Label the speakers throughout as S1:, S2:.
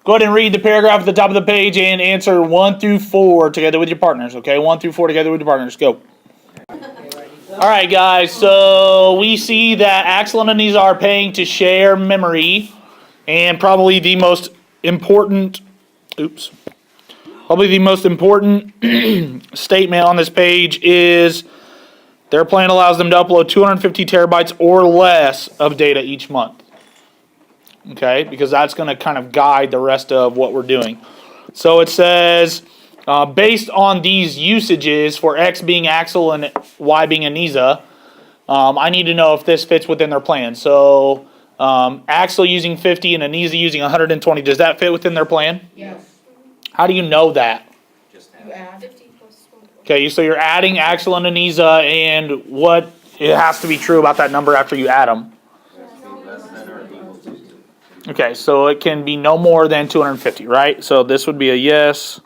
S1: Go ahead and read the paragraph at the top of the page and answer 1 through 4 together with your partners, okay? 1 through 4 together with your partners. Go. All right, guys, so we see that Axel and Anisa are paying to share memory, and probably the most important statement on this page is their plan allows them to upload 250 terabytes or less of data each month. Okay, because that's going to kind of guide the rest of what we're doing. So it says, based on these usages for X being Axel and Y being Anisa, I need to know if this fits within their plan. So Axel using 50 and Anisa using 120, does that fit within their plan?
S2: Yes.
S1: How do you know that?
S2: You add 50 plus 1.
S1: Okay, so you're adding Axel and Anisa, and what it has to be true about that number after you add them. Okay, so it can be no more than 250, right? So this would be a yes.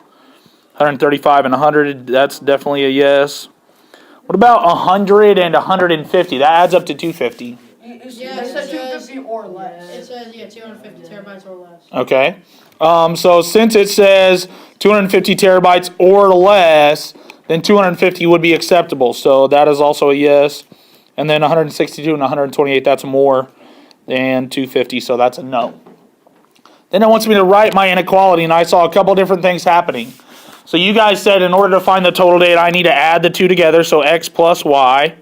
S1: 135 and 100, that's definitely a yes. What about 100 and 150? That adds up to 250.
S2: It says 250 or less. It says, 250 terabytes or less.
S1: Okay. So since it says 250 terabytes or less, then 250 would be acceptable. So that is also a yes. And then 162 and 128, that's more than 250, so that's a no. Then it wants me to write my inequality, and I saw a couple different things happening. So you guys said in order to find the total data, I need to add the two together, so X plus Y.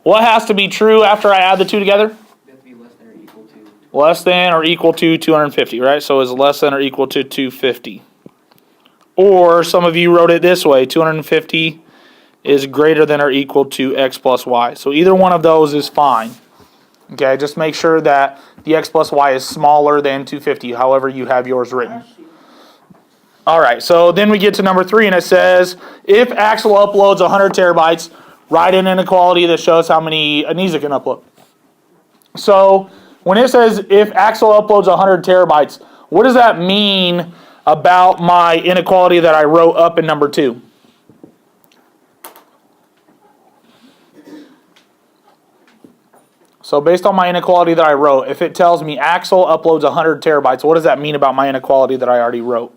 S1: What has to be true after I add the two together?
S3: They have to be less than or equal to.
S1: Less than or equal to 250, right? So it's less than or equal to 250. Or some of you wrote it this way, 250 is greater than or equal to X plus Y. So either one of those is fine. Okay, just make sure that the X plus Y is smaller than 250, however you have yours written. All right, so then we get to number 3, and it says, if Axel uploads 100 terabytes, write an inequality that shows how many Anisa can upload. So when it says if Axel uploads 100 terabytes, what does that mean about my inequality that I wrote up in number 2? So based on my inequality that I wrote, if it tells me Axel uploads 100 terabytes, what does that mean about my inequality that I already wrote?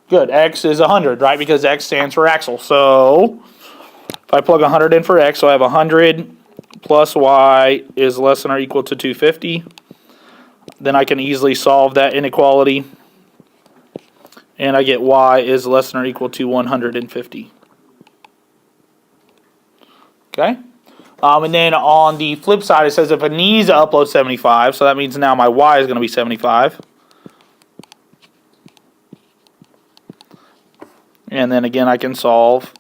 S1: Good, X is 100, right? Because X stands for Axel. So if I plug 100 in for X, so I have 100 plus Y is less than or equal to 250. Then I can easily solve that inequality. And I get Y is less than or equal to 150. Okay? And then on the flip side, it says if Anisa uploads 75, so that means now my Y is going to be 75. And then again, I can solve.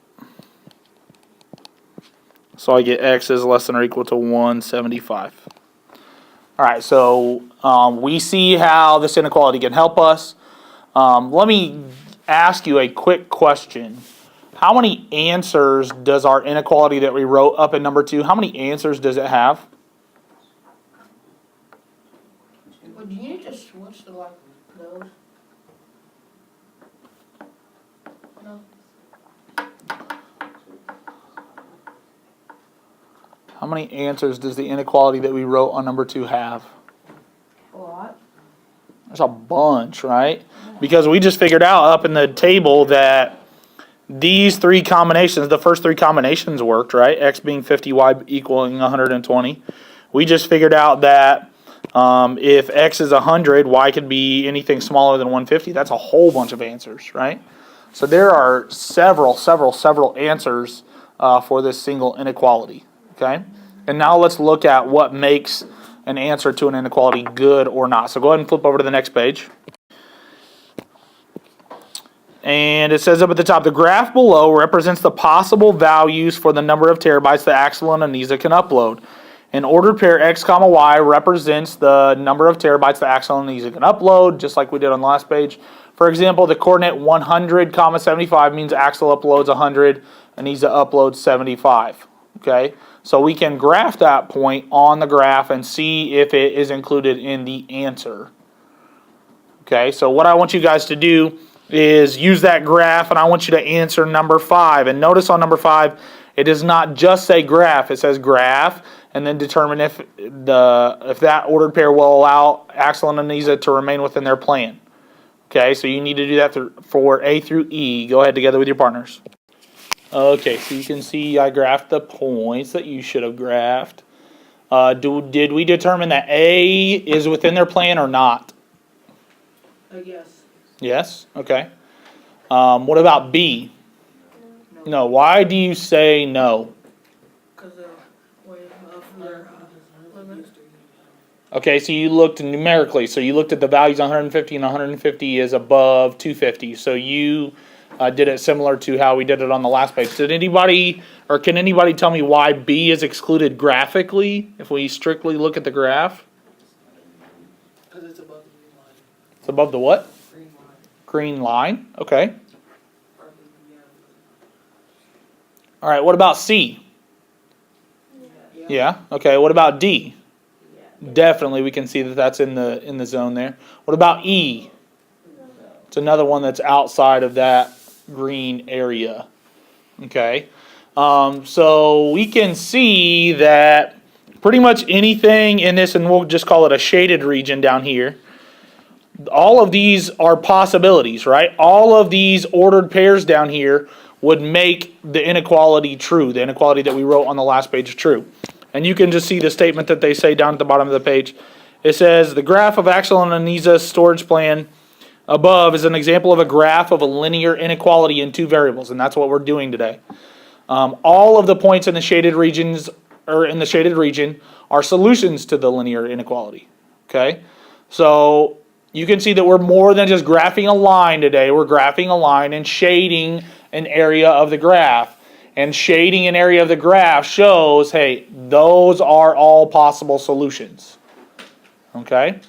S1: So I get X is less than or equal to 175. All right, so we see how this inequality can help us. Let me ask you a quick question. How many answers does our inequality that we wrote up in number 2, how many answers does it have?
S2: Well, do you need to switch to like those? No.
S1: How many answers does the inequality that we wrote on number 2 have?
S2: A lot.
S1: There's a bunch, right? Because we just figured out up in the table that these 3 combinations, the first 3 combinations worked, right? X being 50, Y equaling 120. We just figured out that if X is 100, Y could be anything smaller than 150. That's a whole bunch of answers, right? So there are several answers for this single inequality, okay? And now let's look at what makes an answer to an inequality good or not. So go ahead and flip over to the next page. And it says up at the top, the graph below represents the possible values for the number of terabytes that Axel and Anisa can upload. An ordered pair X, Y represents the number of terabytes that Axel and Anisa can upload, just like we did on the last page. For example, the coordinate 100, 75 means Axel uploads 100, Anisa uploads 75. Okay, so we can graph that point on the graph and see if it is included in the answer. Okay, so what I want you guys to do is use that graph, and I want you to answer number 5. And notice on number 5, It does not just say graph. It says graph, and then determine if that ordered pair will allow Axel and Anisa to remain within their plan. Okay, so you need to do that for A through E. Go ahead together with your partners. Okay, so you can see I graphed the points that you should have graphed. Did we determine that A is within their plan or not?
S2: Yes.
S1: Yes? Okay. What about B? No. Why do you say no?
S2: Because of their limit.
S1: Okay, so you looked numerically. So you looked at the values 150 and 150 is above 250. So you did it similar to how we did it on the last page. Can anybody tell me why B is excluded graphically if we strictly look at the graph?
S2: Because it's above the green line.
S1: It's above the what?
S2: Green line.
S1: Green line. Okay. All right, what about C? Yeah. Okay, what about D? Definitely we can see that that's in the zone there. What about E? It's another one that's outside of that green area. Okay. So we can see that pretty much anything in this, and we'll just call it a shaded region down here, all of these are possibilities, right? All of these ordered pairs down here would make the inequality true, the inequality that we wrote on the last page true. And you can just see the statement that they say down at the bottom of the page. It says, the graph of Axel and Anisa's storage plan above is an example of a graph of a linear inequality in two variables, and that's what we're doing today. All of the points in the shaded regions, or in the shaded region, are solutions to the linear inequality. Okay? So you can see that we're more than just graphing a line today. We're graphing a line and shading an area of the graph. And shading an area of the graph shows, hey, those are all possible solutions. Okay?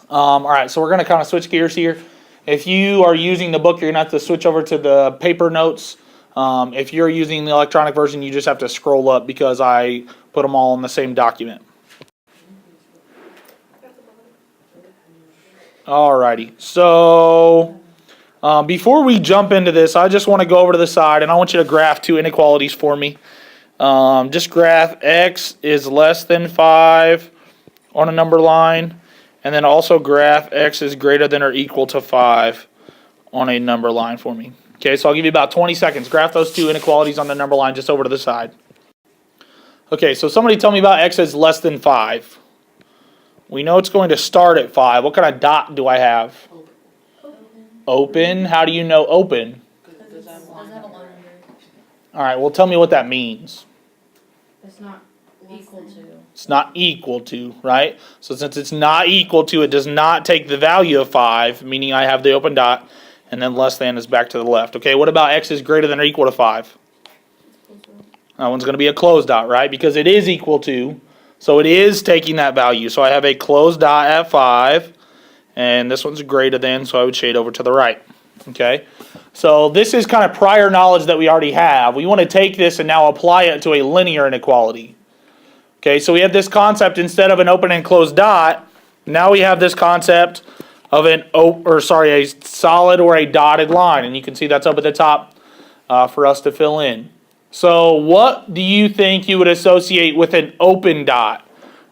S1: All right, so we're going to kind of switch gears here. If you are using the book, you're going to have to switch over to the paper notes. If you're using the electronic version, you just have to scroll up because I put them all in the same document. Alrighty, so before we jump into this, I just want to go over to the side and I want you to graph two inequalities for me. Just graph x is less than 5 on a number line, and then also graph x is greater than or equal to 5 on a number line for me. Okay, so I'll give you about 20 seconds. Graph those two inequalities on the number line just over to the side. Okay, so somebody tell me about x is less than 5. We know it's going to start at 5. What kind of dot do I have? Open. How do you know open? All right, well, tell me what that means.
S2: It's not equal to.
S1: It's not equal to, right? So since it's not equal to, it does not take the value of 5, meaning I have the open dot, and then less than is back to the left. Okay, what about x is greater than or equal to 5? That one's going to be a closed dot, right? Because it is equal to, so it is taking that value. So I have a closed dot at 5, and this one's greater than, so I would shade over to the right. Okay, so this is kind of prior knowledge that we already have. We want to take this and now apply it to a linear inequality. Okay, so we have this concept instead of an open and closed dot. Now we have this concept of a solid or a dotted line, and you can see that's up at the top for us to fill in. So what do you think you would associate with an open dot?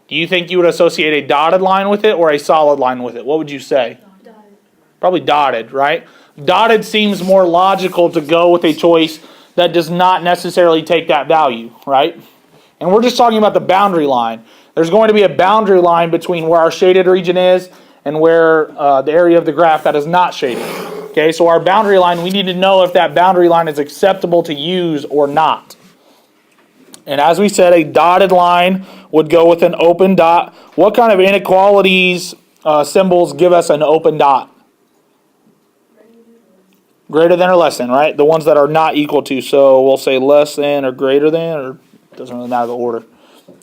S1: Do you think you would associate a dotted line with it or a solid line with it? What would you say?
S2: Dotted.
S1: Probably dotted, right? Dotted seems more logical to go with a choice that does not necessarily take that value, right? And we're just talking about the boundary line. There's going to be a boundary line between where our shaded region is and where the area of the graph that is not shaded. Okay, so our boundary line, we need to know if that boundary line is acceptable to use or not. And as we said, a dotted line would go with an open dot. What kind of inequalities symbols give us an open dot? Greater than or less than, right? The ones that are not equal to. So we'll say less than or greater than, or it doesn't really matter the order.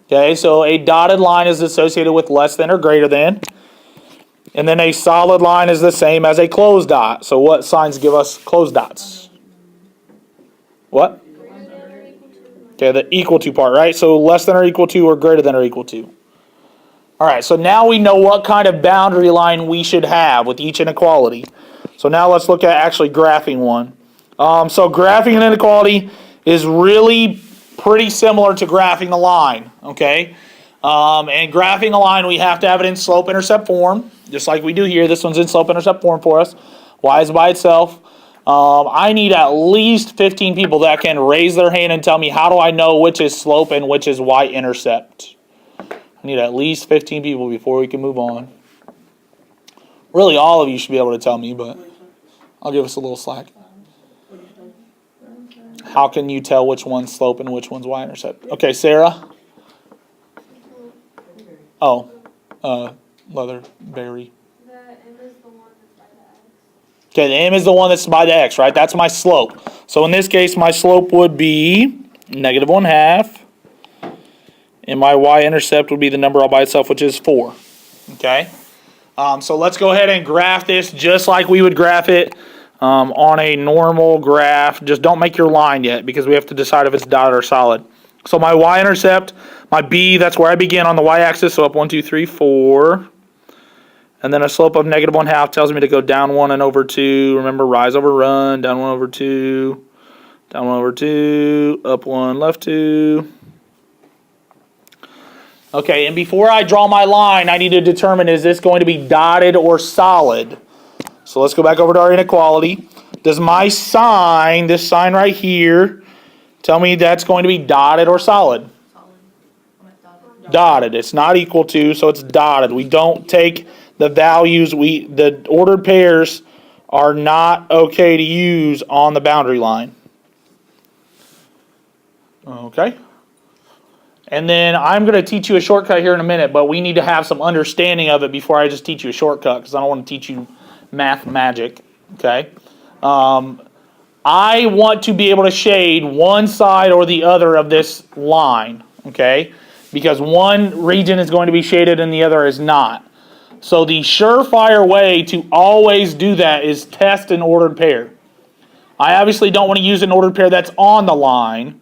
S1: Okay, so a dotted line is associated with less than or greater than. And then a solid line is the same as a closed dot. So what signs give us closed dots? What? Okay, the equal to part, right? So less than or equal to or greater than or equal to. All right, so now we know what kind of boundary line we should have with each inequality. So now let's look at actually graphing one. So graphing an inequality is really pretty similar to graphing a line, okay? And graphing a line, we have to have it in slope-intercept form, just like we do here. This one's in slope-intercept form for us. Y is by itself. I need at least 15 people that can raise their hand and tell me, how do I know which is slope and which is y-intercept? I need at least 15 people before we can move on. Really, all of you should be able to tell me, but I'll give us a little slack. How can you tell which one's slope and which one's y-intercept? Okay, Sarah? Oh, Leatherberry.
S4: The M is the one that's by the X.
S1: Okay, the m is the one that's by the x, right? That's my slope. So in this case, my slope would be -1/2. And my y-intercept would be the number all by itself, which is 4. Okay? So let's go ahead and graph this just like we would graph it on a normal graph. Just don't make your line yet because we have to decide if it's dotted or solid. So my y-intercept, my b, that's where I begin on the y-axis. So up 1, 2, 3, 4. And then a slope of -1/2 tells me to go down 1 and over 2. Remember, rise over run, down 1 over 2, down 1 over 2, up 1, left 2. Okay, and before I draw my line, I need to determine, is this going to be dotted or solid? So let's go back over to our inequality. Does my sign, this sign right here, tell me that's going to be dotted or solid? Dotted. It's not equal to, so it's dotted. We don't take the values, the ordered pairs are not okay to use on the boundary line. Okay. And then I'm going to teach you a shortcut here in a minute, but we need to have some understanding of it before I just teach you a shortcut, because I don't want to teach you math magic. Okay. I want to be able to shade one side or the other of this line. Okay. Because one region is going to be shaded and the other is not. So the surefire way to always do that is test an ordered pair. I obviously don't want to use an ordered pair that's on the line,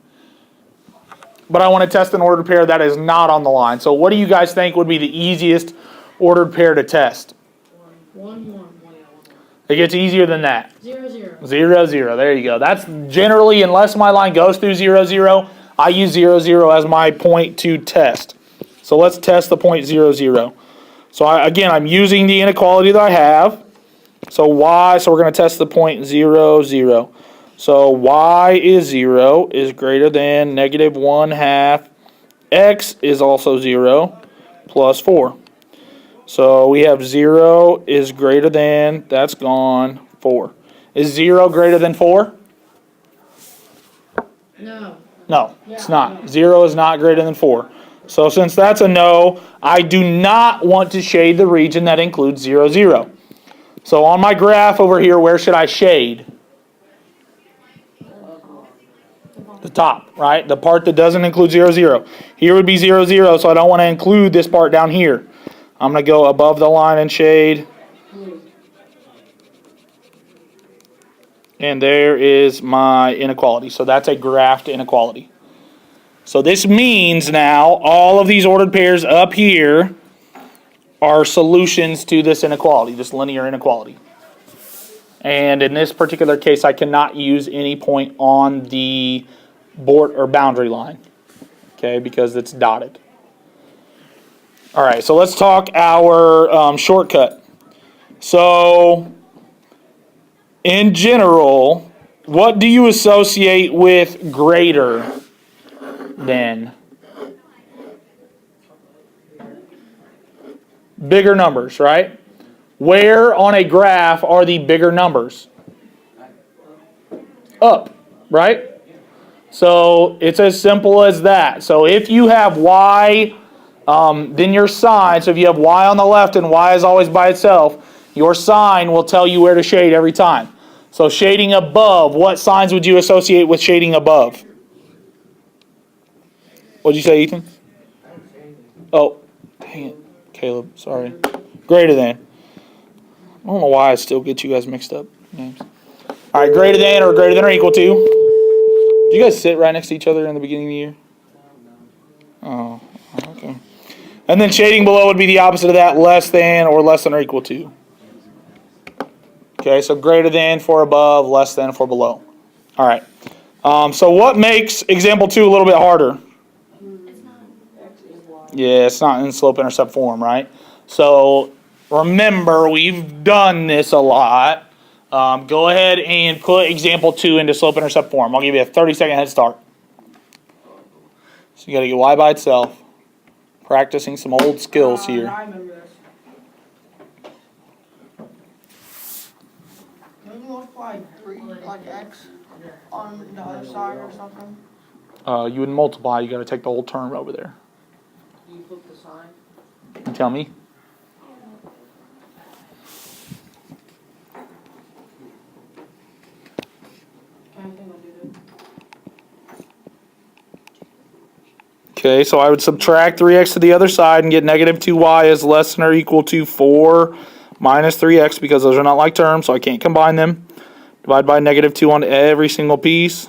S1: but I want to test an ordered pair that is not on the line. So what do you guys think would be the easiest ordered pair to test?
S2: 1, 1.
S1: It gets easier than that.
S2: 0, 0.
S1: 0, 0. There you go. That's generally, unless my line goes through 0, 0, I use 0, 0 as my point to test. So let's test the point 0, 0. So again, I'm using the inequality that I have. So so we're going to test the point 0, 0. So y is 0 is greater than -1/2. X is also 0 plus 4. So we have 0 is greater than, that's gone, 4. Is 0 greater than 4?
S2: No.
S1: No, it's not. 0 is not greater than 4. So since that's a no, I do not want to shade the region that includes 0, 0. So on my graph over here, where should I shade? The top, right? The part that doesn't include 0, 0. Here would be 0, 0, so I don't want to include this part down here. I'm going to go above the line and shade. And there is my inequality. So that's a graphed inequality. So this means now all of these ordered pairs up here are solutions to this inequality, this linear inequality. And in this particular case, I cannot use any point on the board or boundary line, okay, because it's dotted. All right, so let's talk our shortcut. So in general, what do you associate with greater than? Bigger numbers, right? Where on a graph are the bigger numbers? Up, right? So it's as simple as that. So if you have y, then your sign, so if you have y on the left and y is always by itself, your sign will tell you where to shade every time. So shading above, what signs would you associate with shading above? What'd you say, Ethan? Oh, dang it, Caleb, sorry. Greater than. I don't know why I still get you guys mixed up. Names. All right, greater than or equal to. Did you guys sit right next to each other in the beginning of the year? Oh, okay. And then shading below would be the opposite of that, less than or equal to. Okay, so greater than for above, less than for below. All right. So what makes example 2 a little bit harder?
S4: It's not.
S1: Yeah, it's not in slope-intercept form, right? So remember, we've done this a lot. Go ahead and put example 2 into slope-intercept form. I'll give you a 30-second head start. So you got to get y by itself. Practicing some old skills here.
S2: I remember this. Don't you multiply 3 like x on the other side or something?
S1: You would multiply. You got to take the whole term over there.
S3: Do you flip the sign?
S1: You tell me.
S2: I think I'll do that.
S1: Okay, so I would subtract 3x to the other side and get negative 2y is less than or equal to 4 minus 3x because those are not like terms, so I can't combine them. Divide by negative 2 on every single piece.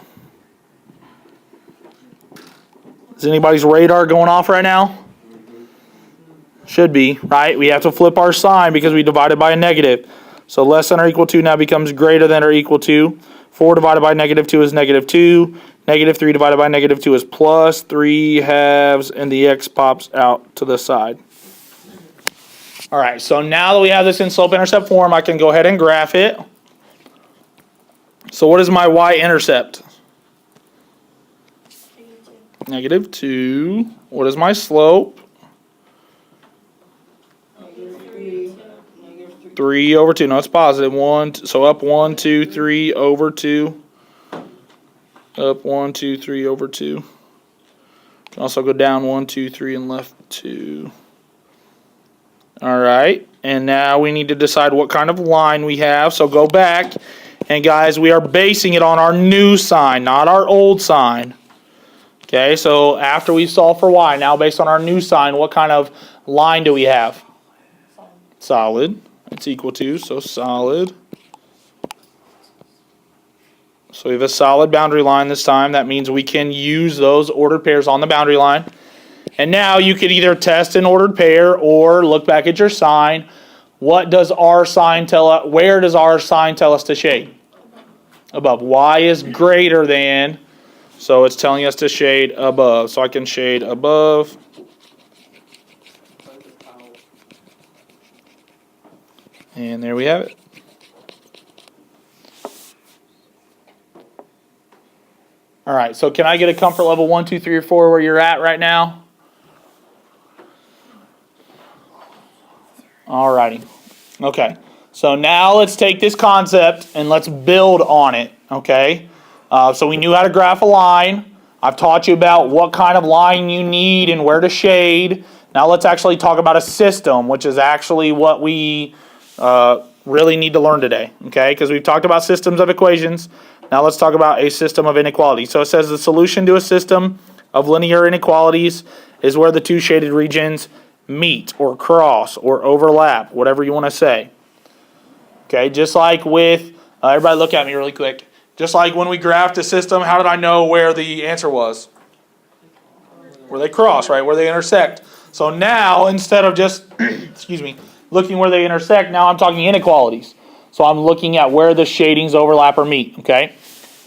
S1: Is anybody's radar going off right now? Should be, right? We have to flip our sign because we divided by a negative. So less than or equal to now becomes greater than or equal to. 4 divided by negative 2 is negative 2. Negative 3 divided by negative 2 is plus 3 halves, and the x pops out to the side. All right, so now that we have this in slope-intercept form, I can go ahead and graph it. So what is my y-intercept? Negative 2. What is my slope?
S2: -3.
S1: 3 over 2. No, it's positive. 1. So up 1, 2, 3 over 2. Up 1, 2, 3 over 2. Can also go down 1, 2, 3 and left 2. All right. And now we need to decide what kind of line we have. So go back. And guys, we are basing it on our new sign, not our old sign. Okay, so after we solve for y, now based on our new sign, what kind of line do we have? Solid. It's equal to, so solid. So we have a solid boundary line this time. That means we can use those ordered pairs on the boundary line. And now you could either test an ordered pair or look back at your sign. What does our sign tell us? Where does our sign tell us to shade? Above. Y is greater than, so it's telling us to shade above. So I can shade above. And there we have it. All right, so can I get a comfort level 1, 2, 3, or 4 where you're at right now? All righty. Okay, so now let's take this concept and let's build on it, okay? So we knew how to graph a line. I've taught you about what kind of line you need and where to shade. Now let's actually talk about a system, which is actually what we really need to learn today, okay? Because we've talked about systems of equations. Now let's talk about a system of inequalities. So it says the solution to a system of linear inequalities is where the two shaded regions meet or cross or overlap, whatever you want to say. Okay, just like with, everybody look at me really quick. Just like when we graphed a system, how did I know where the answer was? Where they cross, right? Where they intersect. So now, instead of just, excuse me, looking where they intersect, now I'm talking inequalities. So I'm looking at where the shadings overlap or meet, okay?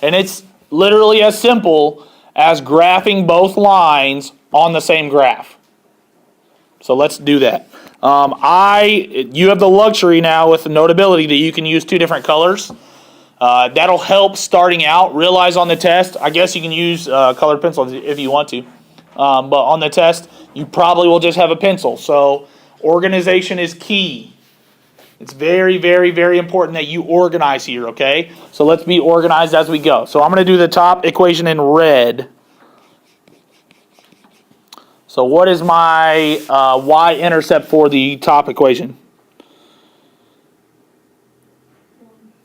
S1: And it's literally as simple as graphing both lines on the same graph. So let's do that. You have the luxury now with the notability that you can use two different colors. That'll help starting out. Realize on the test, I guess you can use colored pencils if you want to. But on the test, you probably will just have a pencil. So organization is key. It's very, very, very important that you organize here, okay? So let's be organized as we go. So I'm going to do the top equation in red. So what is my y-intercept for the top equation?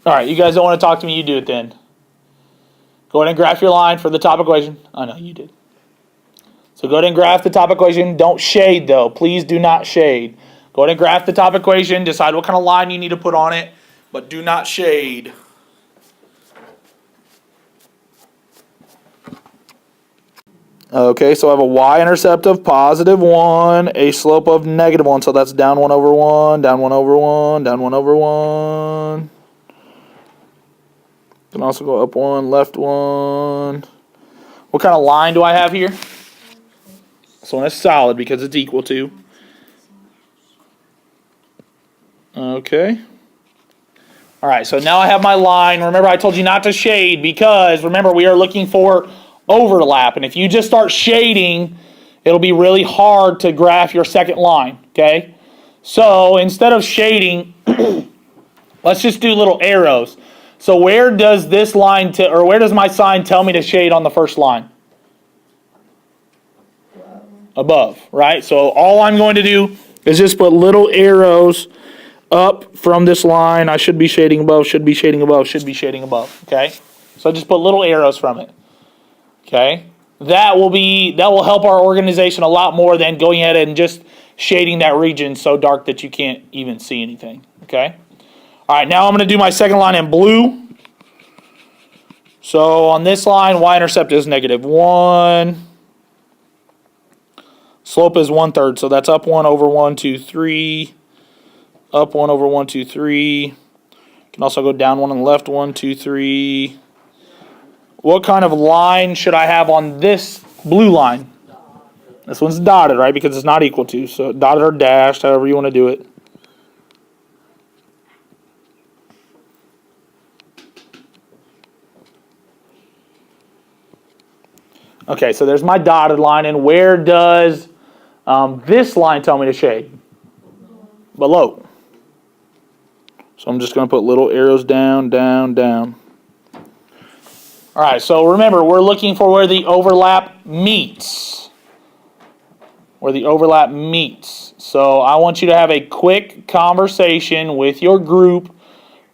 S1: All right, you guys don't want to talk to me, you do it then. Go ahead and graph your line for the top equation. I know you did. So go ahead and graph the top equation. Don't shade though. Please do not shade. Go ahead and graph the top equation. Decide what kind of line you need to put on it, but do not shade. Okay, so I have a y-intercept of +1, a slope of -1, so that's down 1 over 1, down 1 over 1, down 1 over 1. Can also go up one, left one. What kind of line do I have here? This one is solid because it's equal to. Okay. All right, so now I have my line. Remember, I told you not to shade because, remember, we are looking for overlap. And if you just start shading, it'll be really hard to graph your second line, okay? So instead of shading, let's just do little arrows. So where does this line, or where does my sign tell me to shade on the first line? Above, right? So all I'm going to do is just put little arrows up from this line. I should be shading above, should be shading above, should be shading above, okay? So just put little arrows from it, okay? That will help our organization a lot more than going ahead and just shading that region so dark that you can't even see anything, okay? All right, now I'm going to do my second line in blue. So on this line, y-intercept is -1. Slope is 1/3, so that's up 1 over 1, 2, 3. Up 1 over 1, 2, 3. Can also go down 1 on the left, 1, 2, 3. What kind of line should I have on this blue line? This one's dotted, right? Because it's not equal to. So dotted or dashed, however you want to do it. Okay, so there's my dotted line. And where does this line tell me to shade? Below. So I'm just going to put little arrows down, down, down. All right, so remember, we're looking for where the overlap meets. Where the overlap meets. So I want you to have a quick conversation with your group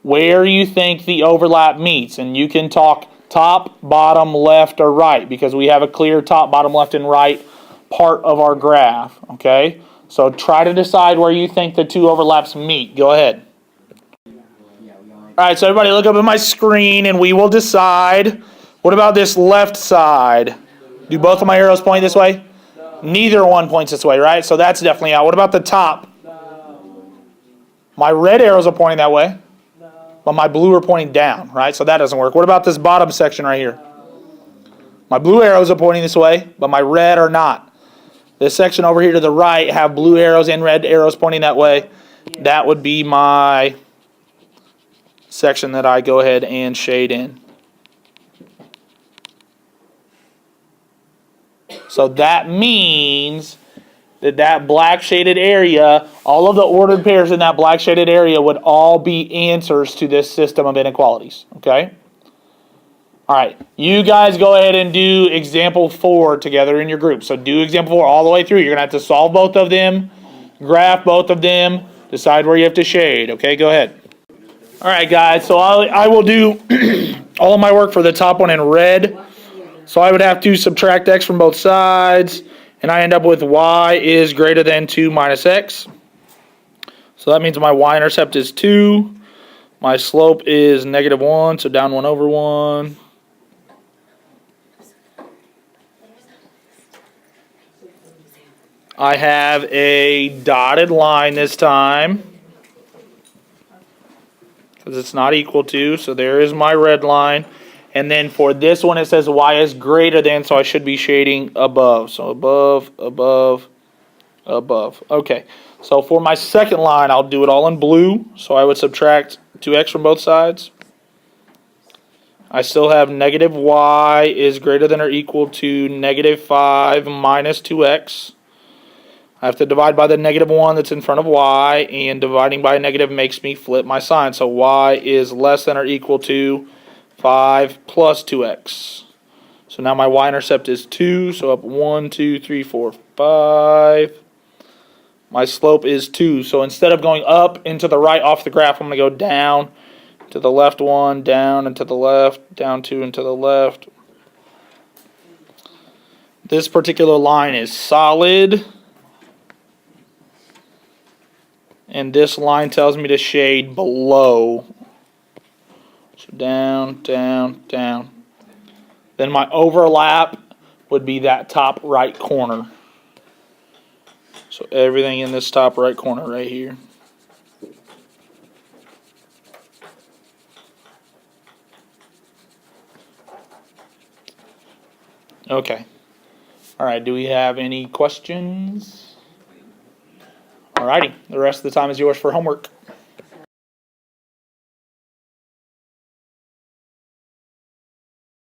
S1: where you think the overlap meets. And you can talk top, bottom, left, or right because we have a clear top, bottom, left, and right part of our graph. Okay? So try to decide where you think the two overlaps meet. Go ahead. All right, so everybody look up at my screen and we will decide. What about this left side? Do both of my arrows point this way? Neither one points this way, right? So that's definitely out. What about the top? My red arrows are pointing that way, but my blue are pointing down, right? So that doesn't work. What about this bottom section right here? My blue arrows are pointing this way, but my red are not. This section over here to the right have blue arrows and red arrows pointing that way. That would be my section that I go ahead and shade in. So that means that black shaded area, all of the ordered pairs in that black shaded area would all be answers to this system of inequalities, okay? All right, you guys go ahead and do example 4 together in your group. So do example 4 all the way through. You're going to have to solve both of them, graph both of them, decide where you have to shade, okay? Go ahead. All right, guys, so I will do all of my work for the top one in red. So I would have to subtract x from both sides, and I end up with y is greater than 2 minus x. So that means my y-intercept is 2. My slope is -1, so down 1 over 1. I have a dotted line this time, because it's not equal to, so there is my red line. And then for this one, it says y is greater than, so I should be shading above. So above, above, above. Okay, so for my second line, I'll do it all in blue. So I would subtract 2x from both sides. I still have negative y is greater than or equal to -5 minus 2x. I have to divide by the -1 that's in front of y, and dividing by a negative makes me flip my sign. So y is less than or equal to 5 plus 2x. So now my y-intercept is 2, so up 1, 2, 3, 4, 5. My slope is 2, so instead of going up and to the right off the graph, I'm going to go down to the left 1, down and to the left, down 2 and to the left. This particular line is solid. And this line tells me to shade below. So down, down, down. Then my overlap would be that top right corner. So everything in this top right corner right here. Okay. All right, do we have any questions? All righty, the rest of the time is yours for homework.